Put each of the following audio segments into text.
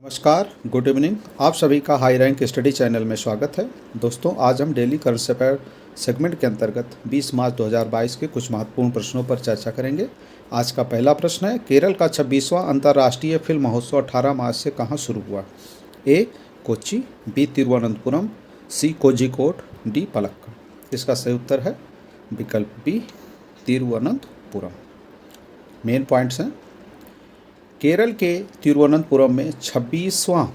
नमस्कार, good evening. आप सभी का हाई रैंक स्टडी चैनल में स्वागत है। दोस्तों, आज हम डेली करंट अफेयर सेगमेंट के अंतर्गत 20 मार्च 2022 के कुछ महत्वपूर्ण प्रश्नों पर चर्चा करेंगे। आज का पहला प्रश्न है, केरल का 26वां अंतर्राष्ट्रीय फिल्म महोत्सव 18 मार्च से कहाँ शुरू हुआ? ए कोच्चि, बी तिरुवनंतपुरम, सी कोझिकोड, डी पलक्कड़। इसका सही उत्तर है विकल्प बी तिरुवनंतपुरम। मेन पॉइंट्स हैं, केरल के तिरुवनंतपुरम में 26वां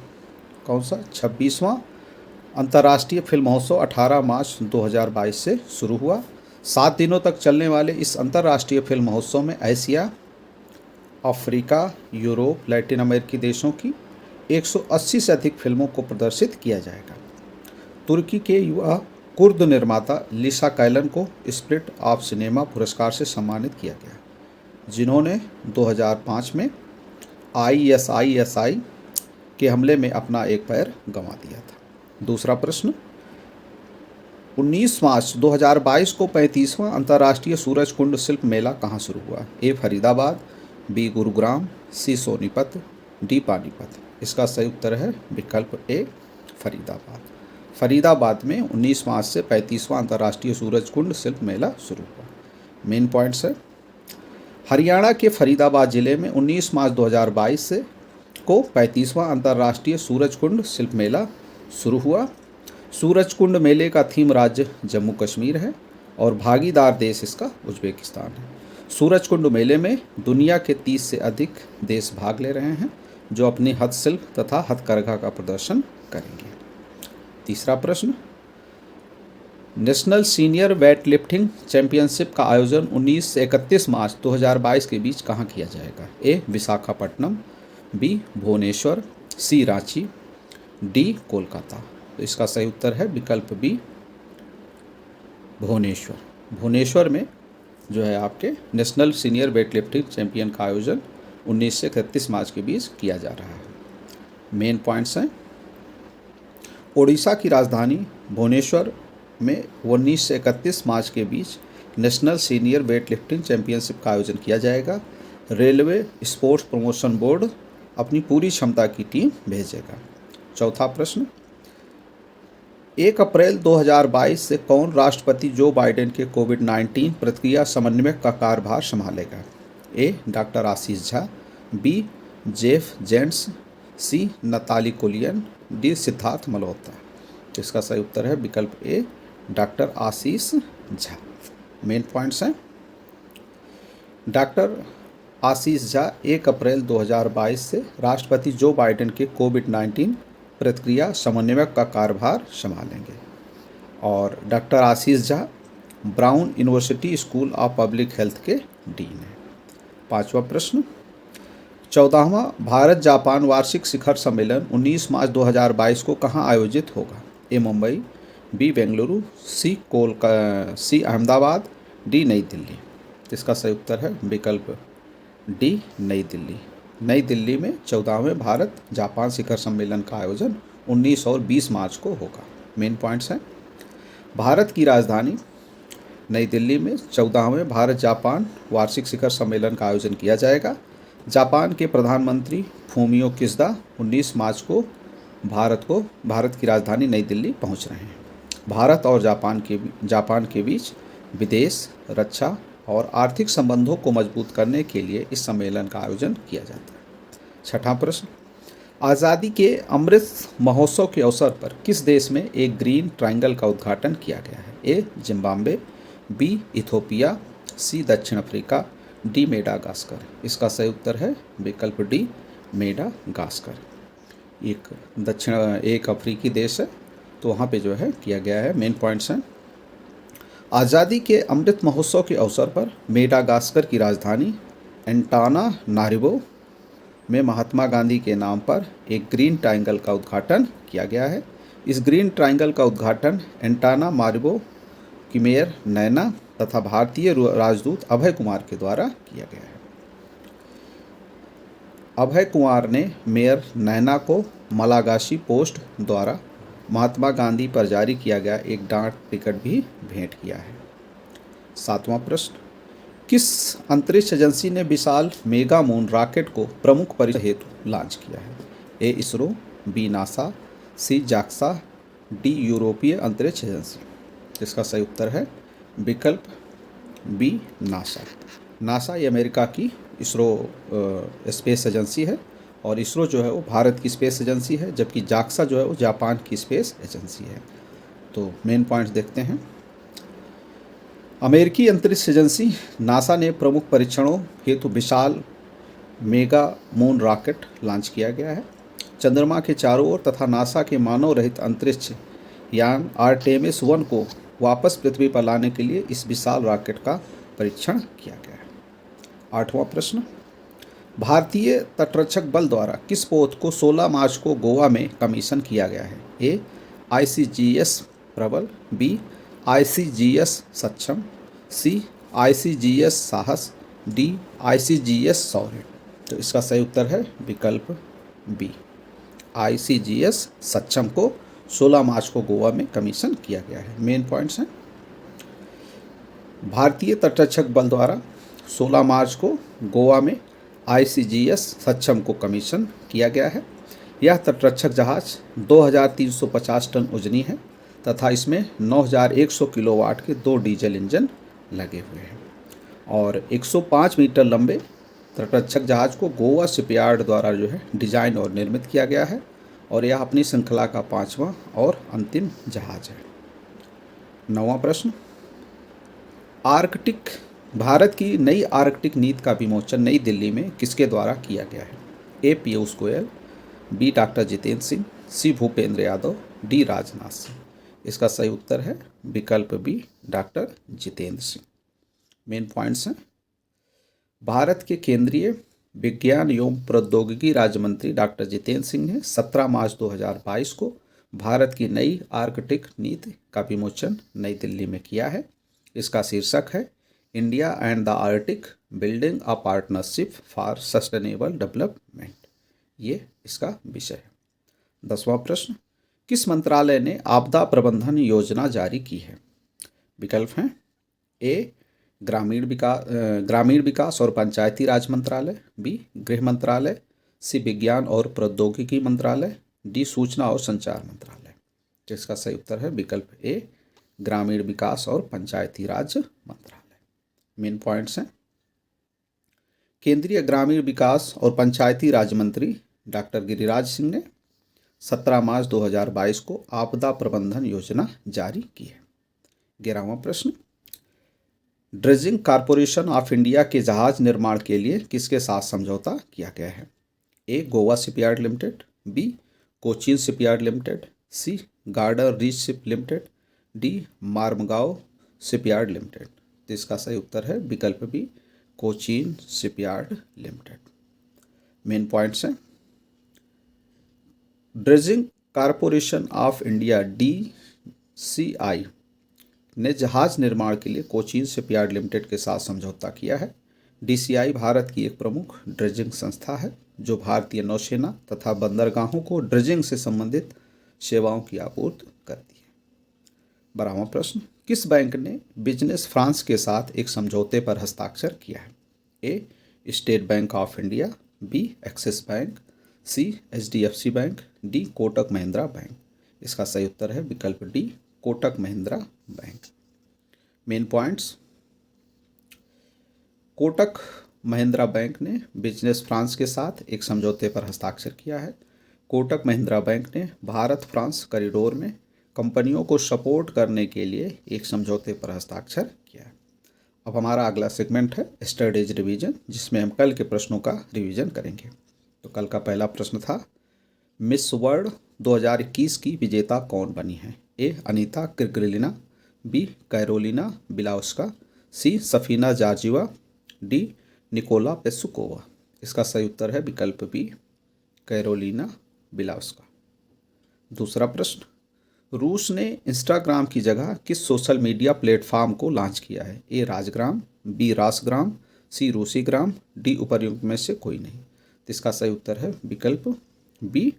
अंतर्राष्ट्रीय फिल्म महोत्सव 18 मार्च 2022 से शुरू हुआ। 7 दिनों तक चलने वाले इस अंतर्राष्ट्रीय फिल्म महोत्सव में एशिया, अफ्रीका, यूरोप, लैटिन अमेरिकी देशों की 180 से अधिक फिल्मों को प्रदर्शित किया जाएगा। तुर्की के युवा कुर्द निर्माता लिसा कैलन को स्पिरिट ऑफ सिनेमा पुरस्कार से सम्मानित किया गया, जिन्होंने 2005 में ISIS के हमले में अपना एक पैर गंवा दिया था। दूसरा प्रश्न, 19 मार्च 2022 को 35वां अंतर्राष्ट्रीय सूरज कुंड शिल्प मेला कहाँ शुरू हुआ? ए फरीदाबाद, बी गुरुग्राम, सी सोनीपत, डी पानीपत। इसका सही उत्तर है विकल्प ए फरीदाबाद। फरीदाबाद में 19 मार्च से 35वां अंतर्राष्ट्रीय सूरज कुंड शिल्प मेला शुरू हुआ। मेन पॉइंट्स है, हरियाणा के फरीदाबाद जिले में 19 मार्च 2022 से को 35वां अंतर्राष्ट्रीय सूरज कुंड शिल्प मेला शुरू हुआ। सूरज कुंड मेले का थीम राज्य जम्मू कश्मीर है और भागीदार देश इसका उज्बेकिस्तान है। सूरज कुंड मेले में दुनिया के 30 से अधिक देश भाग ले रहे हैं, जो अपनी हस्तशिल्प तथा हथकरघा का प्रदर्शन करेंगे। तीसरा प्रश्न, national senior weightlifting championship का आयोजन 19 से 31 मार्च 2022 के बीच कहाँ किया जाएगा? ए विशाखापट्टनम, बी भुवनेश्वर, सी रांची, डी कोलकाता। तो इसका सही उत्तर है विकल्प बी भुवनेश्वर। भुवनेश्वर में जो है आपके national senior weight lifting champion का आयोजन 19 से 31 मार्च के बीच किया जा रहा है। मेन पॉइंट्स हैं, ओडिशा की राजधानी भुवनेश्वर में 19 से 31 मार्च के बीच national senior weightlifting championship का आयोजन किया जाएगा। रेलवे स्पोर्ट्स प्रमोशन बोर्ड अपनी पूरी क्षमता की टीम भेजेगा। चौथा प्रश्न, 1 अप्रैल 2022 से कौन राष्ट्रपति जो बाइडेन के कोविड-19 प्रतिक्रिया समन्वयक का कार्यभार संभालेगा? ए डॉक्टर आशीष झा, बी जेफ जेंट्स, सी नताली कोलियन, डी सिद्धार्थ मल्होत्रा। इसका सही उत्तर है विकल्प ए डॉक्टर आशीष झा। मेन पॉइंट्स हैं, डॉक्टर आशीष झा 1 अप्रैल 2022 से राष्ट्रपति जो बाइडेन के कोविड-19 प्रतिक्रिया समन्वयक का कार्यभार संभालेंगे और doctor Ashish Jha brown university school of public health के डीन हैं। पांचवा प्रश्न, 14वां भारत जापान वार्षिक शिखर सम्मेलन 19 मार्च 2022 को कहाँ आयोजित होगा? ए मुंबई, बी बेंगलुरु, सी अहमदाबाद, डी नई दिल्ली। इसका सही उत्तर है विकल्प डी नई दिल्ली। नई दिल्ली में 14वें भारत जापान शिखर सम्मेलन का आयोजन 19 और 20 मार्च को होगा। मेन पॉइंट्स हैं, भारत की राजधानी नई दिल्ली में 14वें भारत जापान वार्षिक शिखर सम्मेलन का आयोजन किया जाएगा। जापान के प्रधानमंत्री फूमियो किशिदा 19 मार्च को भारत की राजधानी नई दिल्ली पहुंच रहे हैं। भारत और जापान के बीच विदेश, रक्षा और आर्थिक संबंधों को मजबूत करने के लिए इस सम्मेलन का आयोजन किया जाता है। छठा प्रश्न, आज़ादी के अमृत महोत्सव के अवसर पर किस देश में एक ग्रीन ट्रायंगल का उद्घाटन किया गया है? ए जिम्बाब्वे, बी इथोपिया, सी दक्षिण अफ्रीका, डी मेडागास्कर। इसका सही उत्तर है विकल्प डी मेडागास्कर। एक अफ्रीकी देश है, तो वहाँ पे जो है किया गया है। मेन पॉइंट्स हैं, आज़ादी के अमृत महोत्सव के अवसर पर मेडागास्कर की राजधानी एंटानानारिवो में महात्मा गांधी के नाम पर एक ग्रीन ट्रायंगल का उद्घाटन किया गया है। इस ग्रीन ट्रायंगल का उद्घाटन एंटानानारिवो की मेयर नैना तथा भारतीय राजदूत अभय कुमार के द्वारा किया गया है। अभय कुमार ने मेयर नैना को मलागाशी पोस्ट द्वारा महात्मा गांधी पर जारी किया गया एक डाक टिकट भी भेंट किया है। सातवां प्रश्न, किस अंतरिक्ष एजेंसी ने विशाल मेगा मून रॉकेट को प्रमुख परीक्षण हेतु लॉन्च किया है? ए इसरो, बी नासा, सी जाक्सा, डी यूरोपीय अंतरिक्ष एजेंसी। इसका सही उत्तर है विकल्प बी नासा। नासा ये अमेरिका की इसरो स्पेस एजेंसी है और इसरो जो है वो भारत की स्पेस एजेंसी है, जबकि जाक्सा जो है वो जापान की स्पेस एजेंसी है। तो मेन पॉइंट्स देखते हैं। अमेरिकी अंतरिक्ष एजेंसी नासा ने प्रमुख परीक्षणों हेतु विशाल मेगा मून रॉकेट लॉन्च किया गया है। चंद्रमा के चारों ओर तथा नासा के मानव रहित अंतरिक्ष यान आर्टेमिस 1 को वापस पृथ्वी पर लाने के लिए इस विशाल रॉकेट का परीक्षण किया गया है। 8वां प्रश्न, भारतीय तटरक्षक बल द्वारा किस पोत को 16 मार्च को गोवा में कमीशन किया गया है? ए ICGS प्रबल, बी ICGS सक्षम, सी ICGS साहस, डी ICGS शौर्य। तो इसका सही उत्तर है विकल्प बी ICGS सक्षम को 16 मार्च को गोवा में कमीशन किया गया है। मेन पॉइंट्स हैं, भारतीय तटरक्षक बल द्वारा 16 मार्च को गोवा में ICGS सक्षम को कमीशन किया गया है। यह तटरक्षक जहाज 2350 टन वजनी है तथा इसमें 9100 किलोवाट के 2 डीजल इंजन लगे हुए हैं और 105 मीटर लंबे तटरक्षक जहाज को गोवा शिपयार्ड द्वारा जो है डिजाइन और निर्मित किया गया है और यह अपनी श्रृंखला का 5वां और अंतिम जहाज है। 9वां प्रश्न, आर्कटिक भारत की नई आर्कटिक नीति का विमोचन नई दिल्ली में किसके द्वारा किया गया है? A Piyush Goyal, B doctor Jitendra Singh, C Bhupendra Yadav, D Rajnath Singh. इसका सही उत्तर है विकल्प B doctor Jitendra Singh. Main points हैं, भारत के केंद्रीय विज्ञान एवं प्रौद्योगिकी राज्य मंत्री डॉक्टर जितेंद्र सिंह ने 17 मार्च 2022 को भारत की नई आर्कटिक नीति का विमोचन नई दिल्ली में किया है। इसका शीर्षक है India and the Arctic building a partnership for sustainable development. ये इसका विषय है। 10वां प्रश्न, किस मंत्रालय ने आपदा प्रबंधन योजना जारी की है? विकल्प हैं, ए ग्रामीण विकास और पंचायती राज मंत्रालय, बी गृह मंत्रालय, सी विज्ञान और प्रौद्योगिकी मंत्रालय, डी सूचना और संचार मंत्रालय। जिसका सही उत्तर है विकल्प ए ग्रामीण विकास और पंचायती राज मंत्रालय। मेन पॉइंट्स हैं, केंद्रीय ग्रामीण विकास और पंचायती राज मंत्री डॉक्टर गिरिराज सिंह ने 17 मार्च 2022 को आपदा प्रबंधन योजना जारी की है। 11वां प्रश्न, ड्रेजिंग कॉरपोरेशन ऑफ इंडिया के जहाज निर्माण के लिए किसके साथ समझौता किया गया है? A Goa shipyard limited, B Cochin shipyard limited, C garden reach ship limited, D Marmagao shipyard limited. तो इसका सही उत्तर है विकल्प B Cochin shipyard limited. Main points हैं, dredging corporation of India DCI ने जहाज निर्माण के लिए कोचीन शिपयार्ड लिमिटेड के साथ समझौता किया है। DCI भारत की एक प्रमुख ड्रेजिंग संस्था है जो भारतीय नौसेना तथा बंदरगाहों को ड्रेजिंग से संबंधित सेवाओं की आपूर्ति करती है। 12वां प्रश्न, किस बैंक ने बिजनेस फ्रांस के साथ एक समझौते पर हस्ताक्षर किया है? A state bank of India, B Axis bank, C HDFC bank, D Kotak Mahindra bank. इसका सही उत्तर है विकल्प D Kotak Mahindra bank. Main points, Kotak Mahindra bank ने बिजनेस फ्रांस के साथ एक समझौते पर हस्ताक्षर किया है। कोटक महिंद्रा बैंक ने भारत फ्रांस कॉरिडोर में कंपनियों को सपोर्ट करने के लिए एक समझौते पर हस्ताक्षर किया है। अब हमारा अगला सेगमेंट है स्टडीज रिवीजन, जिसमें हम कल के प्रश्नों का रिवीजन करेंगे। तो कल का पहला प्रश्न था, मिस वर्ल्ड 2021 की विजेता कौन बनी है? ए अनीता किर्गिलिना, बी कैरोलिना बिलाउस्का, सी सफीना जार्जिवा, डी निकोला पेसुकोवा। इसका सही उत्तर है विकल्प बी कैरोलिना बिलाउस्का। दूसरा प्रश्न, रूस ने इंस्टाग्राम की जगह किस सोशल मीडिया प्लेटफॉर्म को लॉन्च किया है? ए राजग्राम, बी रासग्राम, सी रूसीग्राम, डी उपर्युक्त में से कोई नहीं। तो इसका सही उत्तर है विकल्प बी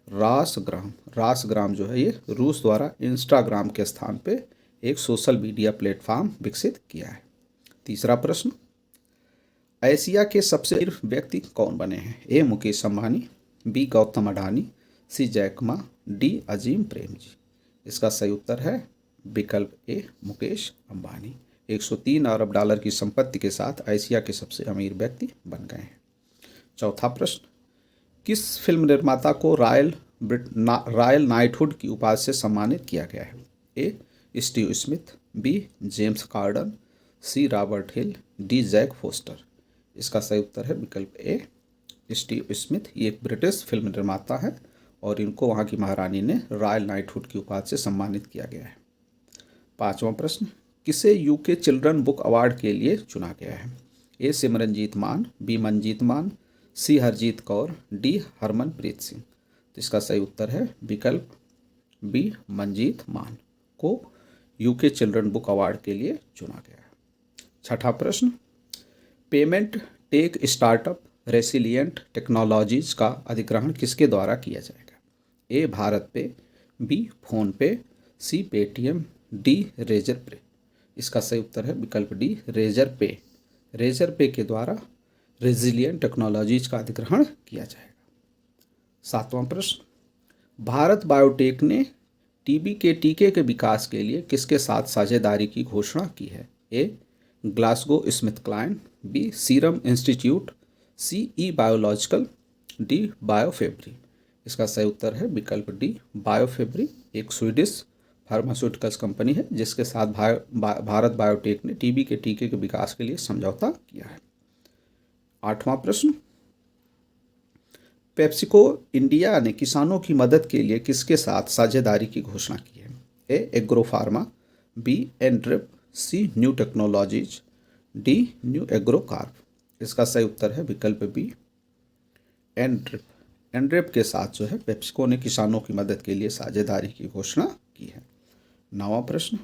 रासग्राम। रासग्राम जो है ये रूस द्वारा इंस्टाग्राम के स्थान पे एक सोशल मीडिया प्लेटफॉर्म विकसित किया है। तीसरा प्रश्न, एशिया के सबसे अमीर व्यक्ति कौन बने हैं? ए मुकेश अंबानी, बी गौतम अडानी, सी Jack Ma, D Azim Premji. इसका सही उत्तर है विकल्प ए मुकेश अंबानी। 103 अरब डॉलर की संपत्ति के साथ एशिया के सबसे अमीर व्यक्ति बन गए हैं। चौथा प्रश्न, किस फिल्म निर्माता को रॉयल नाइटहुड की उपाधि से सम्मानित किया गया है? A Steve Smith, B James Carden, C Robert Hill, D Jack Foster. इसका सही उत्तर है विकल्प ए स्टीव स्मिथ। ये एक ब्रिटिश फिल्म निर्माता है और इनको वहाँ की महारानी ने रॉयल नाइटहुड की उपाधि से सम्मानित किया गया है। पांचवा प्रश्न, किसे यूके चिल्ड्रन बुक अवार्ड के लिए चुना गया है? ए सिमरनजीत मान, बी मनजीत मान, सी हरजीत कौर, डी हरमनप्रीत सिंह। तो इसका सही उत्तर है विकल्प बी मनजीत मान को यूके चिल्ड्रन बुक अवार्ड के लिए चुना गया है। छठा प्रश्न, payment tech startup resilient technologies का अधिग्रहण किसके द्वारा किया जाएगा? ए भारत पे, बी फोन पे, सी पेटीएम, डी रेजर पे। इसका सही उत्तर है विकल्प डी रेजर पे। रेजर पे के द्वारा रेजिलियंट टेक्नोलॉजीज का अधिग्रहण किया जाएगा। सातवां प्रश्न, भारत बायोटेक ने टीबी के टीके के विकास के लिए किसके साथ साझेदारी की घोषणा की है? A Glaxo Smith Kline, B Serum Institute, C E Biological, D Biofabri. इसका सही उत्तर है विकल्प डी बायोफेब्री। एक स्वीडिश फार्मास्यूटिकल्स कंपनी है जिसके साथ भारत बायोटेक ने टीबी के टीके के विकास के लिए समझौता किया है। आठवां प्रश्न, पेप्सिको इंडिया ने किसानों की मदद के लिए किसके साथ साझेदारी की घोषणा की है? A Agro Pharma, B N Drip, C New Technologies, D New Agro Corp. इसका सही उत्तर है विकल्प बी एनड्रिप। एनड्रिप के साथ जो है पेप्सिको ने किसानों की मदद के लिए साझेदारी की घोषणा की है। नौवां प्रश्न,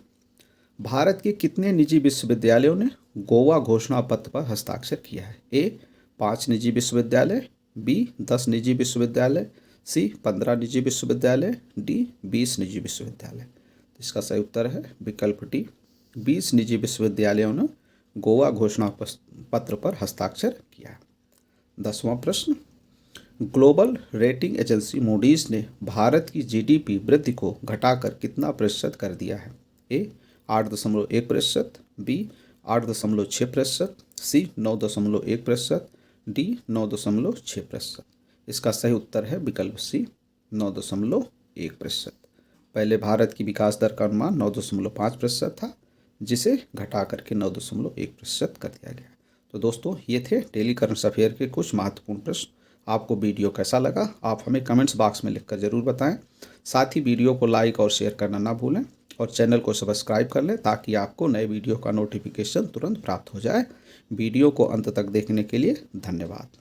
भारत के कितने निजी विश्वविद्यालयों ने गोवा घोषणा पत्र पर हस्ताक्षर किया है? ए 5 निजी विश्वविद्यालय, बी 10 निजी विश्वविद्यालय, सी 15 निजी विश्वविद्यालय, डी 20 निजी विश्वविद्यालय। इसका सही उत्तर है विकल्प डी 20 निजी विश्वविद्यालयों ने गोवा घोषणा पत्र पर हस्ताक्षर किया। 10वां प्रश्न, ग्लोबल रेटिंग एजेंसी मूडीज ने भारत की जीडीपी वृद्धि को घटाकर कितना प्रतिशत कर दिया है? ए 8.1%, बी 8.6%, सी 9.1%, डी 9.6%। इसका सही उत्तर है विकल्प सी 9.1%। पहले भारत की विकास दर का अनुमान 9.5% था जिसे घटा करके 9.1% कर दिया गया। तो दोस्तों ये थे डेली करंट अफेयर के कुछ महत्वपूर्ण प्रश्न। आपको वीडियो कैसा लगा आप हमें कमेंट्स बॉक्स में लिखकर ज़रूर बताएं। साथ ही वीडियो को लाइक और शेयर करना ना भूलें और चैनल को सब्सक्राइब कर लें ताकि आपको नए वीडियो का नोटिफिकेशन तुरंत प्राप्त हो जाए। वीडियो को अंत तक देखने के लिए धन्यवाद।